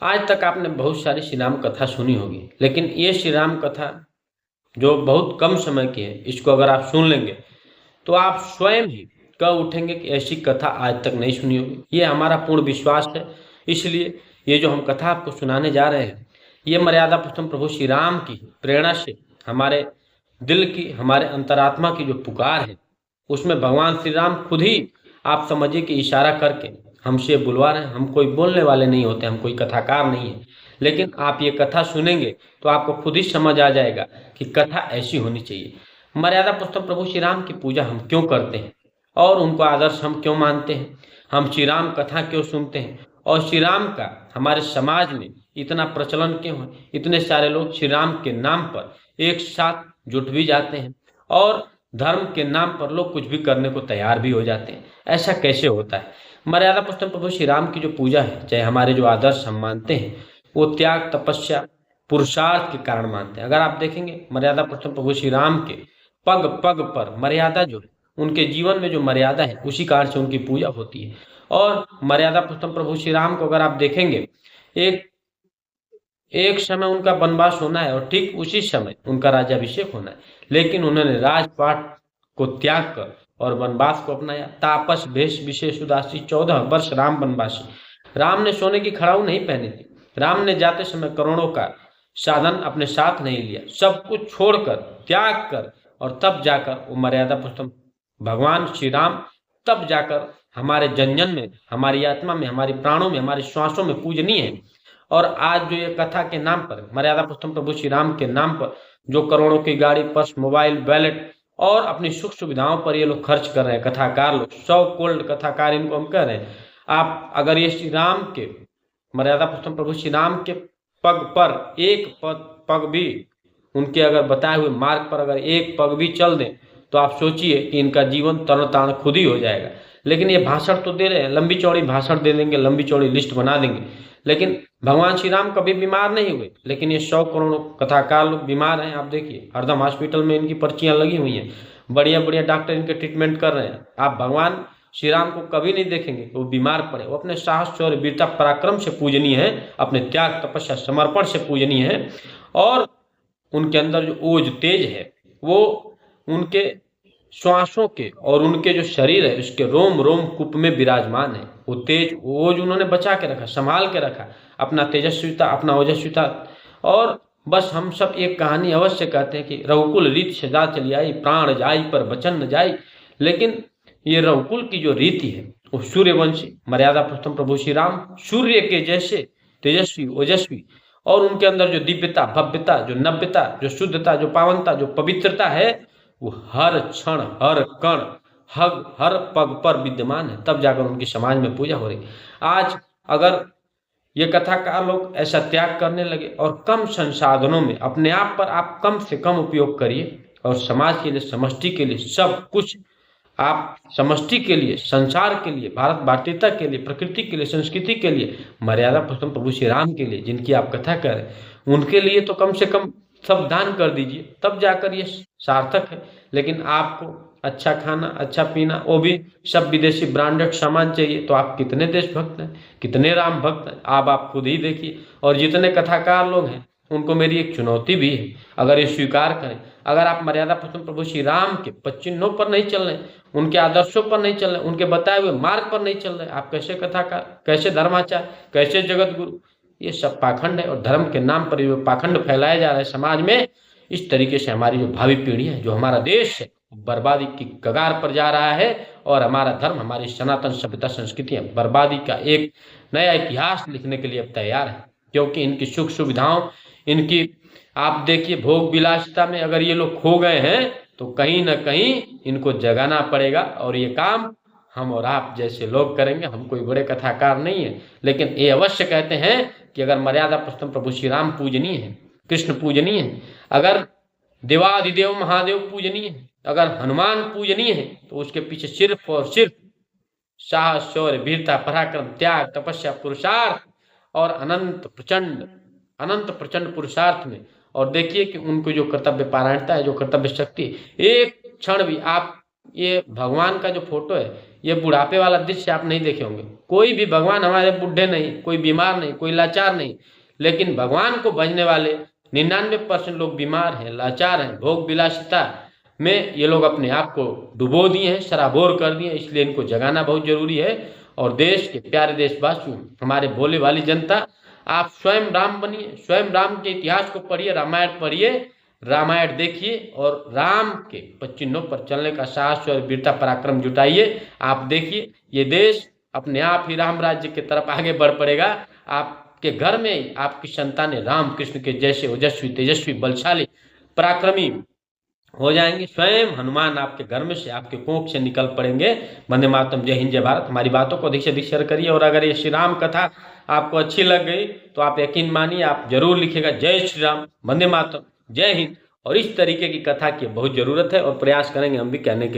आज तक आपने बहुत सारी श्री राम कथा सुनी होगी, लेकिन ये श्री राम कथा जो बहुत कम समय की है, इसको अगर आप सुन लेंगे तो आप स्वयं ही कह उठेंगे कि ऐसी कथा आज तक नहीं सुनी होगी। ये हमारा पूर्ण विश्वास है। इसलिए ये जो हम कथा आपको सुनाने जा रहे हैं, ये मर्यादा पुरुषोत्तम प्रभु श्री राम की प्रेरणा से हमारे दिल की, हमारे अंतरात्मा की जो पुकार है, उसमें भगवान श्री राम खुद ही आप समझिए कि इशारा करके हमसे बुलवा रहे हैं। हम कोई बोलने वाले नहीं होते, हम कोई कथाकार नहीं है, लेकिन आप ये कथा सुनेंगे तो आपको खुद ही समझ आ जाएगा कि कथा ऐसी होनी चाहिए। मर्यादा पुरुषोत्तम प्रभु श्री राम की पूजा हम क्यों करते हैं और उनको आदर्श हम क्यों मानते हैं, हम श्री राम कथा क्यों सुनते हैं और श्री राम का हमारे समाज में इतना प्रचलन क्यों है। इतने सारे लोग श्री राम के नाम पर एक साथ जुट भी जाते हैं और धर्म के नाम पर लोग कुछ भी करने को तैयार भी हो जाते हैं। ऐसा कैसे होता है? मर्यादा पुरुषोत्तम प्रभु श्री राम की जो पूजा है, चाहे हमारे जो आदर्श हम मानते हैं, वो त्याग, तपस्या, पुरुषार्थ के कारण मानते हैं। अगर आप देखेंगे मर्यादा पुरुषोत्तम प्रभु श्री राम के पग पग पर मर्यादा जो है, उनके जीवन में जो मर्यादा है, उसी कारण से उनकी पूजा होती है। और मर्यादा पुरुषोत्तम प्रभु श्री राम को अगर आप देखेंगे, एक एक समय उनका वनवास होना है और ठीक उसी समय उनका राज्याभिषेक होना है, लेकिन उन्होंने राजपाट को त्याग कर और वनवास को अपनाया। तापस भेष विशेष उदासी 14 वर्ष राम वनवासी। राम ने सोने की खड़ाऊ नहीं पहनी थी। राम ने जाते समय करोड़ों का साधन अपने साथ नहीं लिया, सब कुछ छोड़कर, त्याग कर, और तब जाकर वो मर्यादा पुरुषोत्तम भगवान श्री राम तब जाकर हमारे जन जन में, हमारी आत्मा में, हमारी प्राणों में, हमारी श्वासों में पूजनीय है। और आज जो ये कथा के नाम पर, मर्यादा पुरुषोत्तम प्रभु श्री राम के नाम पर, जो करोड़ों की गाड़ी, पर्स, मोबाइल, वैलेट और अपनी सुख सुविधाओं पर ये लोग खर्च कर रहे हैं, कथाकार लोग, सौ कोल्ड कथाकार इनको हम कह रहे हैं। आप अगर ये श्री राम के, मर्यादा पुरुषोत्तम प्रभु श्री राम के पग पर एक पग भी, उनके अगर बताए हुए मार्ग पर अगर एक पग भी चल दें, तो आप सोचिए कि इनका जीवन तरण तारण खुद ही हो जाएगा। लेकिन ये भाषण तो दे रहे हैं, लंबी चौड़ी भाषण दे देंगे, लंबी चौड़ी लिस्ट बना देंगे, लेकिन भगवान श्री राम कभी बीमार नहीं हुए। लेकिन ये 100 करोड़ कथाकार लोग बीमार हैं। आप देखिए, हरदम हॉस्पिटल में इनकी पर्चियां लगी हुई हैं, बढ़िया बढ़िया डॉक्टर इनके ट्रीटमेंट कर रहे हैं। आप भगवान श्री राम को कभी नहीं देखेंगे कि वो बीमार पड़े। वो अपने साहस, शौर्य, वीरता, पराक्रम से पूजनीय है, अपने त्याग, तपस्या, समर्पण से पूजनीय है। और उनके अंदर जो ओज तेज है, वो उनके श्वासों के और उनके जो शरीर है, उसके रोम रोम कूप में विराजमान है। वो तेज, ओज उन्होंने बचा के रखा, संभाल के रखा, अपना तेजस्विता, अपना ओजस्विता। और बस हम सब एक कहानी अवश्य कहते हैं कि रघुकुल रीत सजा चली आई, प्राण जाई पर वचन न जाई। लेकिन ये रघुकुल की जो रीति है, वो सूर्यवंशी मर्यादा पुरुषोत्तम प्रभु श्री राम सूर्य के जैसे तेजस्वी, ओजस्वी, और उनके अंदर जो दिव्यता, भव्यता, जो नव्यता, जो शुद्धता, जो पावनता, जो पवित्रता है, वो हर क्षण, हर कण, हर पग पर विद्यमान है। तब जाकर उनकी समाज में पूजा हो रही। आज अगर ये कथाकार लोग ऐसा त्याग करने लगे और कम संसाधनों में अपने आप पर आप कम से कम उपयोग करिए, और समाज के लिए, समष्टि के लिए सब कुछ आप, समष्टि के लिए, संसार के लिए, भारत भारतीयता के लिए, प्रकृति के लिए, संस्कृति के लिए, मर्यादा पुरुषोत्तम प्रभु श्री राम के लिए, जिनकी आप कथा कर रहे हैं, उनके लिए तो कम से कम सब दान कर दीजिए, तब जाकर ये सार्थक है। लेकिन आपको अच्छा खाना, अच्छा पीना, वो भी सब विदेशी ब्रांडेड सामान चाहिए, तो आप कितने देशभक्त हैं, कितने राम भक्त हैं, आप खुद ही देखिए। और जितने कथाकार लोग हैं, उनको मेरी एक चुनौती भी है, अगर ये स्वीकार करें, अगर आप मर्यादा पुरुषोत्तम प्रभु श्री राम के पच्चिन्हों पर नहीं चल रहे, उनके आदर्शों पर नहीं चल रहे, उनके बताए हुए मार्ग पर नहीं चल रहे, आप कैसे कथाकार, कैसे धर्माचार्य, कैसे जगत गुरु? ये सब पाखंड है। और धर्म के नाम पर ये पाखंड फैलाया जा रहा है समाज में। इस तरीके से हमारी जो भावी पीढ़ी है, जो हमारा देश है, बर्बादी की कगार पर जा रहा है। और हमारा धर्म, हमारी सनातन सभ्यता, संस्कृतियां बर्बादी का एक नया इतिहास लिखने के लिए अब तैयार है, क्योंकि इनकी सुख सुविधाओं, इनकी आप देखिए भोग विलासिता में अगर ये लोग खो गए हैं, तो कहीं ना कहीं इनको जगाना पड़ेगा। और ये काम हम और आप जैसे लोग करेंगे। हम कोई बड़े कथाकार नहीं है, लेकिन ये अवश्य कहते हैं कि अगर मर्यादा पुरुषोत्तम प्रभु श्री राम पूजनीय है, कृष्ण पूजनीय है, अगर देवाधिदेव महादेव पूजनीय है, अगर हनुमान पूजनीय है, तो उसके पीछे सिर्फ और सिर्फ साहस, शौर्य, वीरता, पराक्रम, त्याग, तपस्या, पुरुषार्थ और अनंत प्रचंड पुरुषार्थ में। और देखिए कि उनको जो कर्तव्य पारायणता है, जो कर्तव्य शक्ति, एक क्षण भी आप, ये भगवान का जो फोटो है, ये बुढ़ापे वाला दृश्य आप नहीं देखे होंगे। कोई भी भगवान हमारे बूढ़े नहीं, कोई बीमार नहीं, कोई लाचार नहीं, लेकिन भगवान को भजने वाले 99% लोग बीमार हैं, लाचार हैं, भोग विलासिता में ये लोग अपने आप को डुबो दिए हैं, सराबोर कर दिए हैं। इसलिए इनको जगाना बहुत जरूरी है। और देश के प्यारे देशवासियों, हमारे भोले वाली जनता, आप स्वयं राम बनिए, स्वयं राम के इतिहास को पढ़िए, रामायण पढ़िए, रामायण देखिए और राम के पच्चीनों पर चलने का साहस और वीरता पराक्रम जुटाइए। आप देखिए ये देश अपने आप ही राम राज्य की तरफ आगे बढ़ पड़ेगा। आपके घर में आपकी संतानें राम कृष्ण के जैसे ओजस्वी, तेजस्वी, बलशाली, पराक्रमी हो जाएंगे। स्वयं हनुमान आपके घर में से, आपके कोख से निकल पड़ेंगे। वंदे मातरम, जय हिंद, जय भारत। हमारी बातों को अधिक से अधिक शेयर करिए और अगर ये श्री राम कथा आपको अच्छी लग गई तो आप यकीन मानिए आप जरूर लिखिएगा जय श्री राम, वंदे मातरम, जय हिंद। और इस तरीके की कथा की बहुत जरूरत है और प्रयास करेंगे हम भी कहने के।